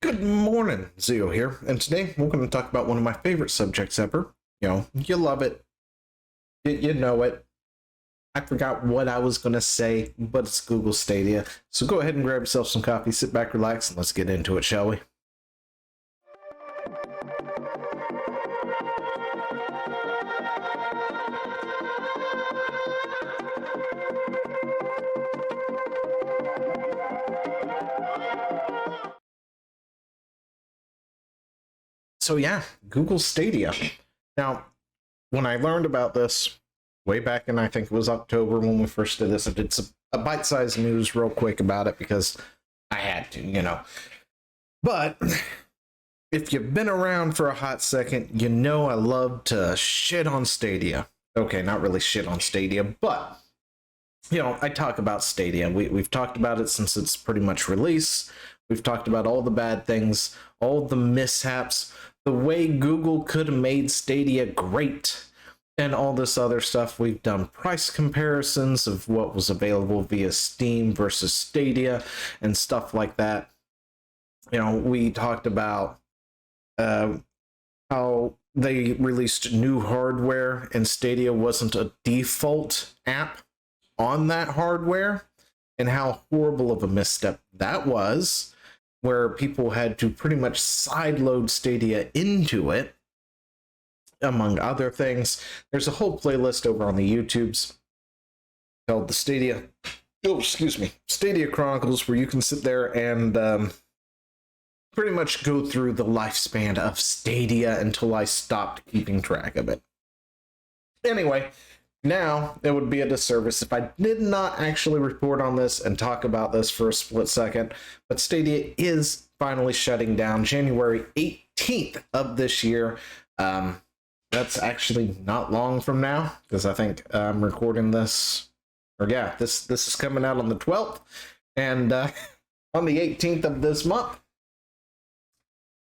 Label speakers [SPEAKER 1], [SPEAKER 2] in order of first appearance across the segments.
[SPEAKER 1] Good morning, Zio here, and today we're going to talk about one of my favorite subjects ever. You love it, you know it. I forgot what I was going to say, but it's Google Stadia. So go ahead and grab yourself some coffee, sit back, relax, and let's get into it, shall we? So yeah, Google Stadia. Now, when I learned about this way back in, I think it was October when we first did this, I did a bite-sized news real quick about it because I had to. But if you've been around for a hot second, you know I love to shit on Stadia. Okay, not really shit on Stadia, but I talk about Stadia. We've talked about it since it's pretty much release. We've talked about all the bad things, all the mishaps, the way Google could have made Stadia great, and all this other stuff. We've done price comparisons of what was available via Steam versus Stadia and stuff like that. We talked about how they released new hardware and Stadia wasn't a default app on that hardware, and how horrible of a misstep that was, where people had to pretty much sideload Stadia into it, among other things. There's a whole playlist over on the YouTubes called the Stadia Chronicles, where you can sit there and pretty much go through the lifespan of Stadia until I stopped keeping track of it. Anyway, now it would be a disservice if I did not actually report on this and talk about this for a split second, but Stadia is finally shutting down January 18th of this year. That's actually not long from now, because I think I'm recording this, this is coming out on the 12th, and on the 18th of this month,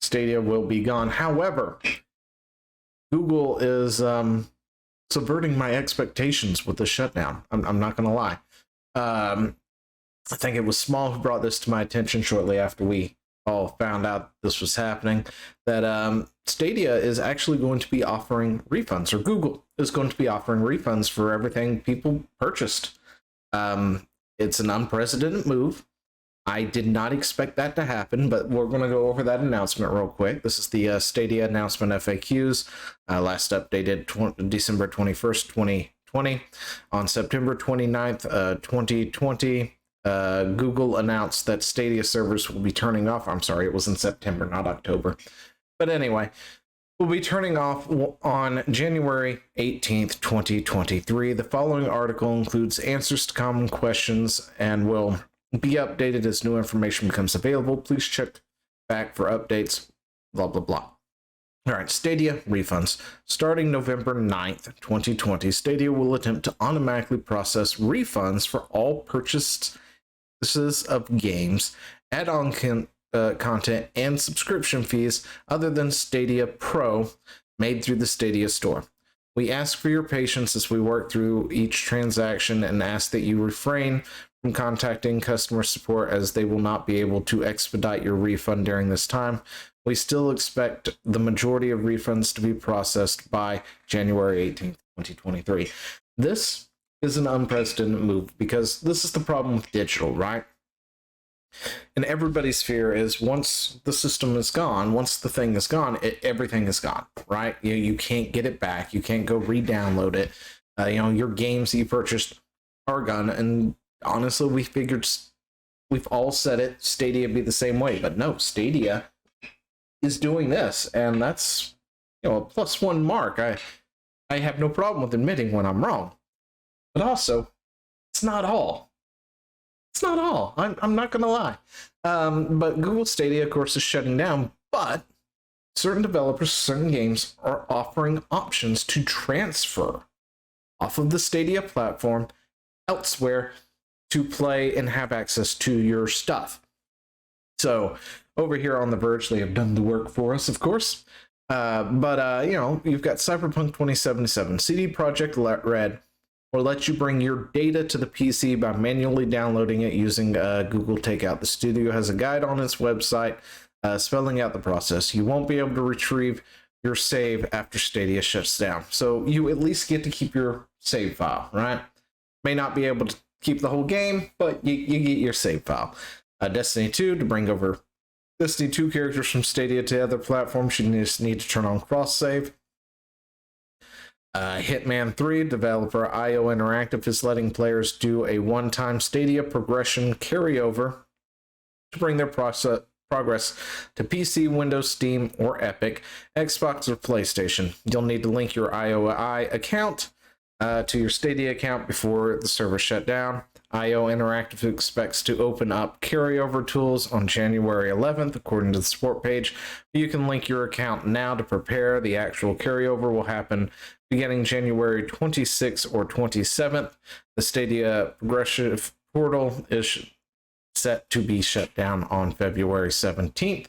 [SPEAKER 1] Stadia will be gone. However, Google is subverting my expectations with the shutdown. I'm not going to lie. I think it was Small who brought this to my attention shortly after we all found out this was happening, that Stadia is actually going to be offering refunds, or Google is going to be offering refunds for everything people purchased. It's an unprecedented move. I did not expect that to happen, but we're going to go over that announcement real quick. This is the Stadia announcement FAQs, last updated December 21st, 2020. On September 29th, 2020, Google announced that Stadia servers will be turning off. I'm sorry, it was in September, not October. But anyway, will be turning off on January 18th, 2023. The following article includes answers to common questions and will be updated as new information becomes available. Please check back for updates, blah, blah, blah. All right, Stadia refunds. Starting November 9th, 2020, Stadia will attempt to automatically process refunds for all purchases of games, add-on content, and subscription fees other than Stadia Pro made through the Stadia Store. We ask for your patience as we work through each transaction and ask that you refrain from contacting customer support, as they will not be able to expedite your refund during this time. We still expect the majority of refunds to be processed by January 18th, 2023. This is an unprecedented move, because this is the problem with digital, right? And everybody's fear is once the system is gone, once the thing is gone, everything is gone, right? You can't get it back. You can't go re-download it. Your games that you purchased are gone. And honestly, we've all said it, Stadia be the same way. But no, Stadia is doing this, and that's a +1 mark. I have no problem with admitting when I'm wrong. But also, it's not all. It's not all. I'm not going to lie. But Google Stadia, of course, is shutting down, but certain developers, certain games are offering options to transfer off of the Stadia platform elsewhere to play and have access to your stuff. So over here on The Verge, they have done the work for us, of course. But you've got Cyberpunk 2077, CD Projekt Red will let you bring your data to the PC by manually downloading it using Google Takeout. The studio has a guide on its website spelling out the process. You won't be able to retrieve your save after Stadia shuts down. So you at least get to keep your save file, right? May not be able to keep the whole game, but you get your save file. Destiny 2, to bring over Destiny 2 characters from Stadia to other platforms, you just need to turn on cross-save. Hitman 3, developer IO Interactive is letting players do a one-time Stadia progression carryover to bring their progress to PC, Windows, Steam, or Epic, Xbox, or PlayStation. You'll need to link your IOI account to your Stadia account before the server shut down. IO Interactive expects to open up carryover tools on January 11th, according to the support page. You can link your account now to prepare. The actual carryover will happen beginning January 26th or 27th. The Stadia Progressive portal is set to be shut down on February 17th.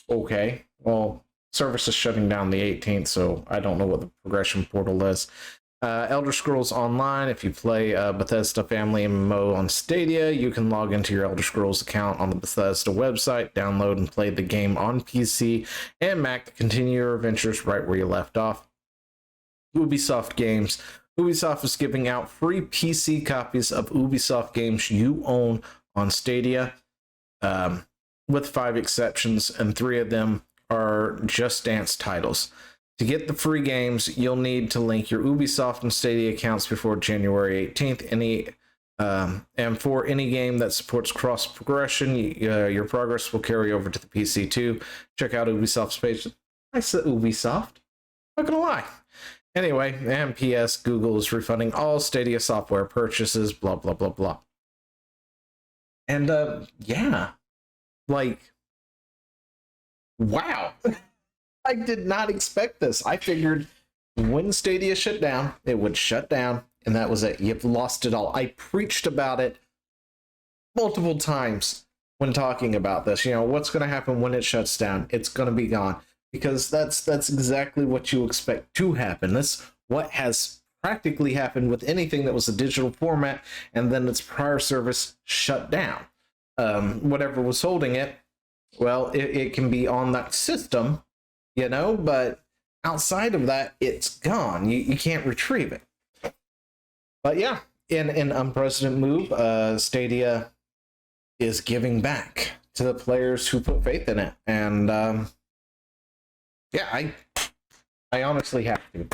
[SPEAKER 1] Okay, well, service is shutting down the 18th, so I don't know what the progression portal is. Elder Scrolls Online, if you play Bethesda Family MMO on Stadia, you can log into your Elder Scrolls account on the Bethesda website, download and play the game on PC and Mac to continue your adventures right where you left off. Ubisoft Games. Ubisoft is giving out free PC copies of Ubisoft games you own on Stadia, with 5 exceptions, and 3 of them are Just Dance titles. To get the free games, you'll need to link your Ubisoft and Stadia accounts before January 18th. And for any game that supports cross progression, your progress will carry over to the PC too. Check out Ubisoft's page. I said Ubisoft. Not gonna lie. Anyway, and PS, Google is refunding all Stadia software purchases, blah, blah, blah, blah. And, yeah. Like, wow. I did not expect this. I figured when Stadia shut down, it would shut down, and that was it. You've lost it all. I preached about it multiple times when talking about this. You know, what's going to happen when it shuts down? It's going to be gone. Because that's exactly what you expect to happen. That's what has practically happened with anything that was a digital format, and then its prior service shut down. Whatever was holding it, well, it can be on that system, you know, but outside of that, it's gone. You can't retrieve it. But yeah, in an unprecedented move, Stadia is giving back to the players who put faith in it. And yeah, I honestly have to. You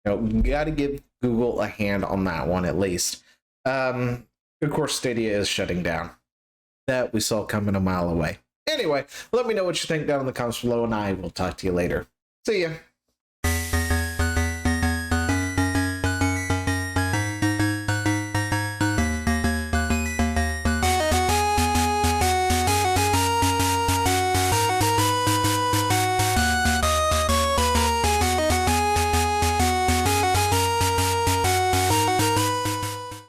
[SPEAKER 1] know, got to give Google a hand on that one at least. Of course, Stadia is shutting down. That we saw coming a mile away. Anyway, let me know what you think down in the comments below, and I will talk to you later. See ya.